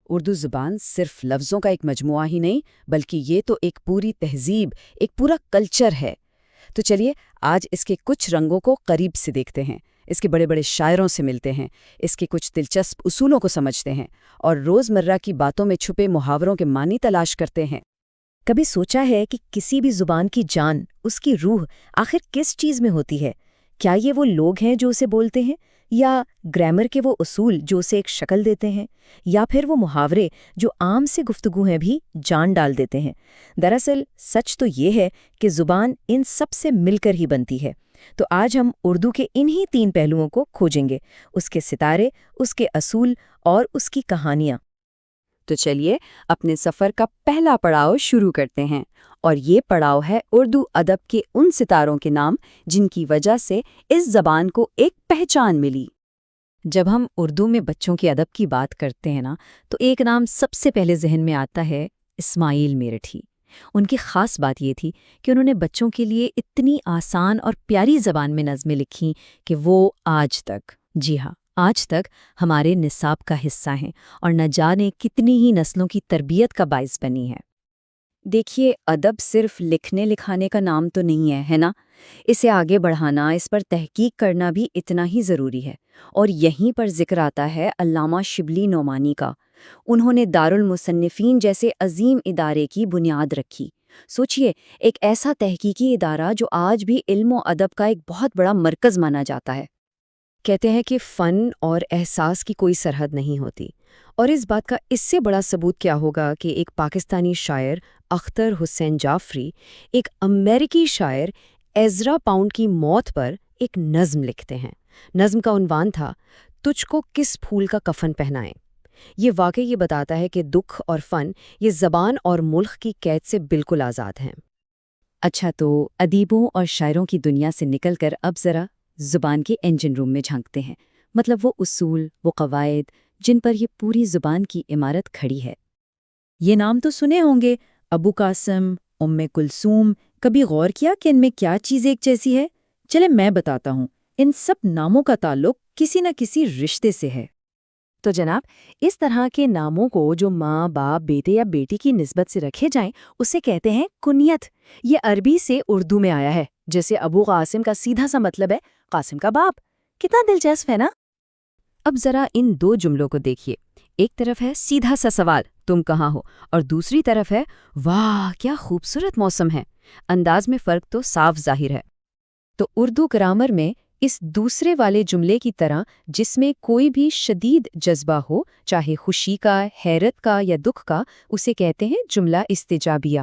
اردو زبان صرف لفظوں کا ایک مجموعہ ہی نہیں بلکہ یہ تو ایک پوری تہذیب، ایک پورا کلچر ہے۔ تو چلیے آج اس کے کچھ رنگوں کو قریب سے دیکھتے ہیں، اس کے بڑے بڑے شاعروں سے ملتے ہیں، اس کے کچھ دلچسپ اصولوں کو سمجھتے ہیں اور روزمرہ کی باتوں میں چھپے محاوروں کے معنی تلاش کرتے ہیں۔ کبھی سوچا ہے کہ کسی بھی زبان کی جان، اس کی روح آخر کس چیز میں ہوتی ہے؟ کیا یہ وہ لوگ ہیں جو اسے بولتے ہیں، یا گرامر کے وہ اصول جو اسے ایک شکل دیتے ہیں، یا پھر وہ محاورے جو عام سے گفتگو ہیں بھی جان ڈال دیتے ہیں؟ دراصل سچ تو یہ ہے کہ زبان ان سب سے مل کر ہی بنتی ہے۔ تو آج ہم اردو کے انہی 3 پہلوؤں کو کھوجیں گے، اس کے ستارے، اس کے اصول اور اس کی کہانیاں۔ تو چلیے اپنے سفر کا پہلا پڑاؤ شروع کرتے ہیں، اور یہ پڑاؤ ہے اردو ادب کے ان ستاروں کے نام جن کی وجہ سے اس زبان کو ایک پہچان ملی۔ جب ہم اردو میں بچوں کے ادب کی بات کرتے ہیں تو ایک نام سب سے پہلے ذہن میں آتا ہے، اسماعیل میرٹھی۔ ان کی خاص بات یہ تھی کہ انہوں نے بچوں کے لیے اتنی آسان اور پیاری زبان میں نظمیں لکھیں کہ وہ آج تک، جی ہاں، آج تک ہمارے نصاب کا حصہ ہیں اور نہ جانے کتنی ہی نسلوں کی تربیت کا باعث بنی ہے۔ دیکھیے ادب صرف لکھنے لکھانے کا نام تو نہیں ہے نا؟ اسے آگے بڑھانا، اس پر تحقیق کرنا بھی اتنا ہی ضروری ہے، اور یہیں پر ذکر آتا ہے علامہ شبلی نعمانی کا۔ انہوں نے دارالمصنفین جیسے عظیم ادارے کی بنیاد رکھی۔ سوچئے، ایک ایسا تحقیقی ادارہ جو آج بھی علم و ادب کا ایک بہت بڑا مرکز مانا جاتا ہے۔ کہتے ہیں کہ فن اور احساس کی کوئی سرحد نہیں ہوتی، اور اس بات کا اس سے بڑا ثبوت کیا ہوگا کہ ایک پاکستانی شاعر اختر حسین جعفری ایک امریکی شاعر ایزرا پاؤنڈ کی موت پر ایک نظم لکھتے ہیں۔ نظم کا عنوان تھا، تجھ کو کس پھول کا کفن پہنائیں۔ یہ واقعی یہ بتاتا ہے کہ دکھ اور فن یہ زبان اور ملک کی قید سے بالکل آزاد ہیں۔ اچھا، تو ادیبوں اور شاعروں کی دنیا سے نکل کر اب ذرا زبان کے انجن روم میں جھانکتے ہیں، مطلب وہ اصول، وہ قواعد جن پر یہ پوری زبان کی عمارت کھڑی ہے۔ یہ نام تو سنے ہوں گے، ابو قاسم، ام کلثوم۔ کبھی غور کیا کہ ان میں کیا چیز ایک جیسی ہے؟ چلے میں بتاتا ہوں، ان سب ناموں کا تعلق کسی نہ کسی رشتے سے ہے۔ تو جناب، اس طرح کے ناموں کو جو ماں، باپ، بیٹے یا بیٹی کی نسبت سے رکھے جائیں اسے کہتے ہیں کنیت۔ یہ عربی سے اردو میں آیا ہے، جیسے ابو قاسم کا سیدھا سا مطلب ہے قاسم کا باپ۔ کتنا دلچسپ ہے نا؟ اب ذرا ان 2 جملوں کو دیکھیے، ایک طرف ہے سیدھا سا سوال، تم کہاں ہو، اور دوسری طرف ہے واہ کیا خوبصورت موسم ہے۔ انداز میں فرق تو صاف ظاہر ہے۔ تو اردو گرامر میں اس دوسرے والے جملے کی طرح جس میں کوئی بھی شدید جذبہ ہو، چاہے خوشی کا، حیرت کا یا دکھ کا، اسے کہتے ہیں جملہ استجابیہ۔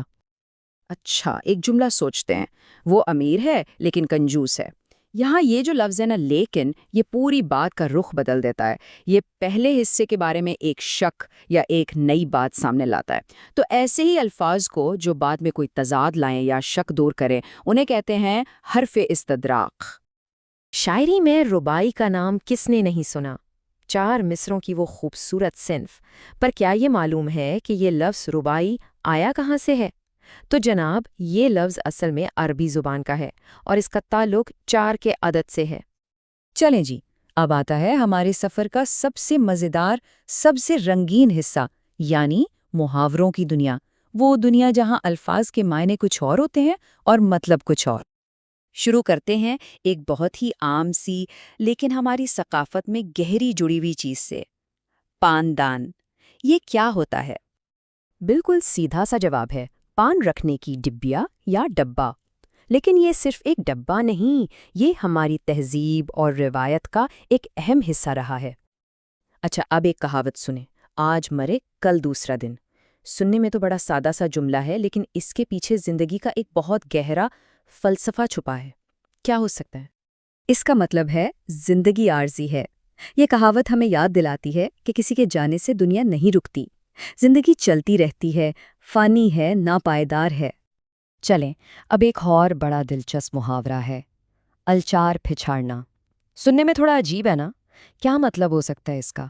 اچھا، ایک جملہ سوچتے ہیں، وہ امیر ہے لیکن کنجوس ہے۔ یہاں یہ جو لفظ ہے نا لیکن، یہ پوری بات کا رخ بدل دیتا ہے۔ یہ پہلے حصے کے بارے میں ایک شک یا ایک نئی بات سامنے لاتا ہے۔ تو ایسے ہی الفاظ کو جو بعد میں کوئی تضاد لائیں یا شک دور کریں انہیں کہتے ہیں حرف استدراک۔ شاعری میں ربائی کا نام کس نے نہیں سنا؟ 4 مصروں کی وہ خوبصورت صنف، پر کیا یہ معلوم ہے کہ یہ لفظ ربائی آیا کہاں سے ہے؟ تو جناب، یہ لفظ اصل میں عربی زبان کا ہے اور اس کا تعلق 4 کے عدد سے ہے۔ چلیں جی، اب آتا ہے ہمارے سفر کا سب سے مزیدار، سب سے رنگین حصہ، یعنی محاوروں کی دنیا۔ وہ دنیا جہاں الفاظ کے معنی کچھ اور ہوتے ہیں اور مطلب کچھ اور۔ شروع کرتے ہیں ایک بہت ہی عام سی لیکن ہماری ثقافت میں گہری جڑی ہوئی چیز سے، پاندان۔ یہ کیا ہوتا ہے؟ بالکل سیدھا سا جواب ہے، پان رکھنے کی ڈبیا یا ڈبہ۔ لیکن یہ صرف ایک ڈبہ نہیں، یہ ہماری تہذیب اور روایت کا ایک اہم حصہ رہا ہے۔ اچھا، اب ایک کہاوت سنیں، آج مرے کل دوسرا دن۔ سننے میں تو بڑا سادہ سا جملہ ہے، لیکن اس کے پیچھے زندگی کا ایک بہت گہرا فلسفہ چھپا ہے۔ کیا ہو سکتا ہے؟ اس کا مطلب ہے زندگی عارضی ہے۔ یہ کہاوت ہمیں یاد دلاتی ہے کہ کسی کے جانے سے دنیا نہیں رکتی، زندگی چلتی رہتی ہے، فانی ہے، ناپائیدار ہے۔ چلیں، اب ایک اور بڑا دلچسپ محاورہ ہے، الچار پھچھاڑنا۔ سننے میں تھوڑا عجیب ہے نا؟ کیا مطلب ہو سکتا ہے اس کا؟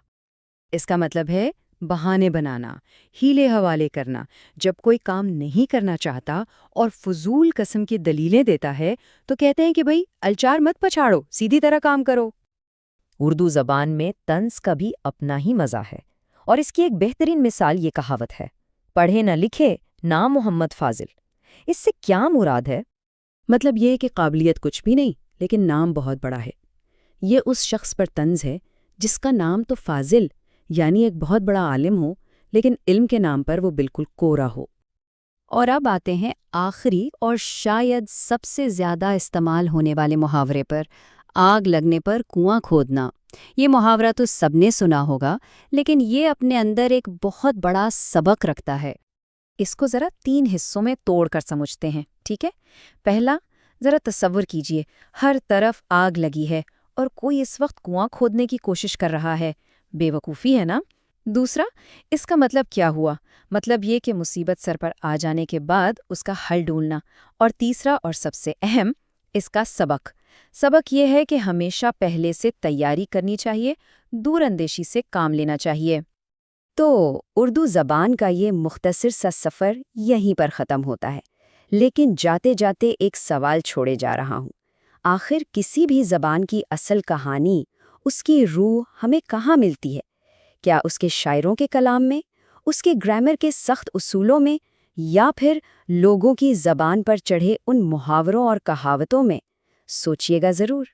اس کا مطلب ہے بہانے بنانا، ہیلے حوالے کرنا۔ جب کوئی کام نہیں کرنا چاہتا اور فضول قسم کی دلیلیں دیتا ہے تو کہتے ہیں کہ بھئی الچار مت پچھاڑو، سیدھی طرح کام کرو۔ اردو زبان میں طنز کا بھی اپنا ہی مزہ ہے، اور اس کی ایک بہترین مثال یہ کہاوت ہے، پڑھے نہ لکھے نام محمد فاضل۔ اس سے کیا مراد ہے؟ مطلب یہ کہ قابلیت کچھ بھی نہیں لیکن نام بہت بڑا ہے۔ یہ اس شخص پر طنز ہے جس کا نام تو فاضل یعنی ایک بہت بڑا عالم ہو، لیکن علم کے نام پر وہ بالکل کورا ہو۔ اور اب آتے ہیں آخری اور شاید سب سے زیادہ استعمال ہونے والے محاورے پر، آگ لگنے پر کنواں کھودنا۔ یہ محاورہ تو سب نے سنا ہوگا، لیکن یہ اپنے اندر ایک بہت بڑا سبق رکھتا ہے۔ اس کو ذرا 3 حصوں میں توڑ کر سمجھتے ہیں، ٹھیک ہے؟ پہلا، ذرا تصور کیجئے ہر طرف آگ لگی ہے اور کوئی اس وقت کنواں کھودنے کی کوشش کر رہا ہے۔ بے وقوفی ہے نا؟ دوسرا، اس کا مطلب کیا ہوا؟ مطلب یہ کہ مصیبت سر پر آ جانے کے بعد اس کا حل ڈھونڈنا۔ اور تیسرا اور سب سے اہم، اس کا سبق یہ ہے کہ ہمیشہ پہلے سے تیاری کرنی چاہیے، دور اندیشی سے کام لینا چاہیے۔ تو اردو زبان کا یہ مختصر سا سفر یہیں پر ختم ہوتا ہے، لیکن جاتے جاتے ایک سوال چھوڑے جا رہا ہوں۔ آخر کسی بھی زبان کی اصل کہانی، اس کی روح ہمیں کہاں ملتی ہے؟ کیا اس کے شاعروں کے کلام میں، اس کے گرامر کے سخت اصولوں میں، یا پھر لوگوں کی زبان پر چڑھے ان محاوروں اور کہاوتوں میں؟ سوچیے گا ضرور۔